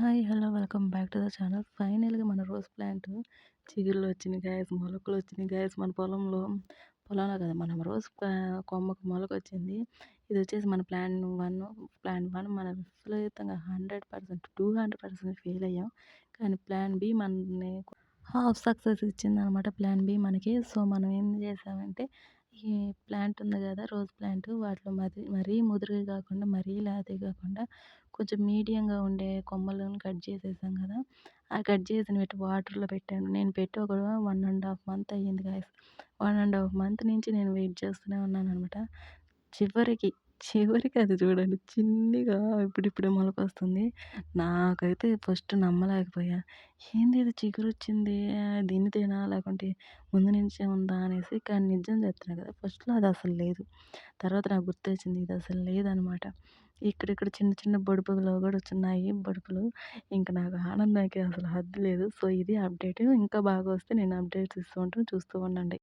Hi! Hello! Welcome back to the channel. ఫైనల్‌గా మన rose plant చిగుర్లొచ్చినాయి guys, మొలకలొచ్చినాయి guys. మన పొలంలో కాదు, మన రోజ్ కొమ్మకు మొలకొచ్చింది. ఇదొచ్చేసి మన ప్లాన్ 1 మనం విపరీతంగా 100%, 200% ఫెయిల్ అయ్యాం. కానీ ప్లాన్ బి మనని హాఫ్ సక్సెస్ ఇచ్చిందనమాట ప్లాన్ బి మనకి. సో, మనం ఏం చేసామంటే, ఈ ప్లాంట్ ఉంది గదా! రోజ్ ప్లాంట్, వాటిలో మరీ ముదురుగా గాకుండా, మరీ లేతవి గాకుండా, కొంచెం మీడియంగా ఉండే కొమ్మలను కట్ చేసేసాం గదా! ఆ కట్ చేసినవి వాటర్‌లో పెట్టాను. నేను పెట్టి ఒక 1 ½ మంత్ అయ్యింది గైస్. 1 ½ మంత్ నుంచి నేను వెయిట్ చేస్తూనే ఉన్నాననమాట. చివరికి, చివరికి అది చూడండి చిన్నిగా ఇప్పుడిప్పుడే మొలకొస్తుంది. నాకైతే ఫస్ట్ నమ్మలేకపోయా. ఏంది ఇది చిగురొచ్చింది, దీనిదేనా లేకుంటే ముందు నుంచే ఉందా అనేసి. కానీ నిజం చెప్తున్నా కదా! ఫస్ట్‌లో అది అసలు లేదు. తర్వాత నాకు గుర్తొచ్చింది ఇది అసలు లేదనమాట. ఇక్కడిక్కడ చిన్న చిన్న బొడుపులు కూడా వచ్చున్నాయి బొడుపులు. ఇంక నాకు ఆనందానికి అసలు హద్దు లేదు. సో, ఇది అప్డేట్. ఇంకా బాగా వస్తే నేను అప్డేట్స్ ఇస్తూ ఉంటాను. చూస్తూ ఉండండి.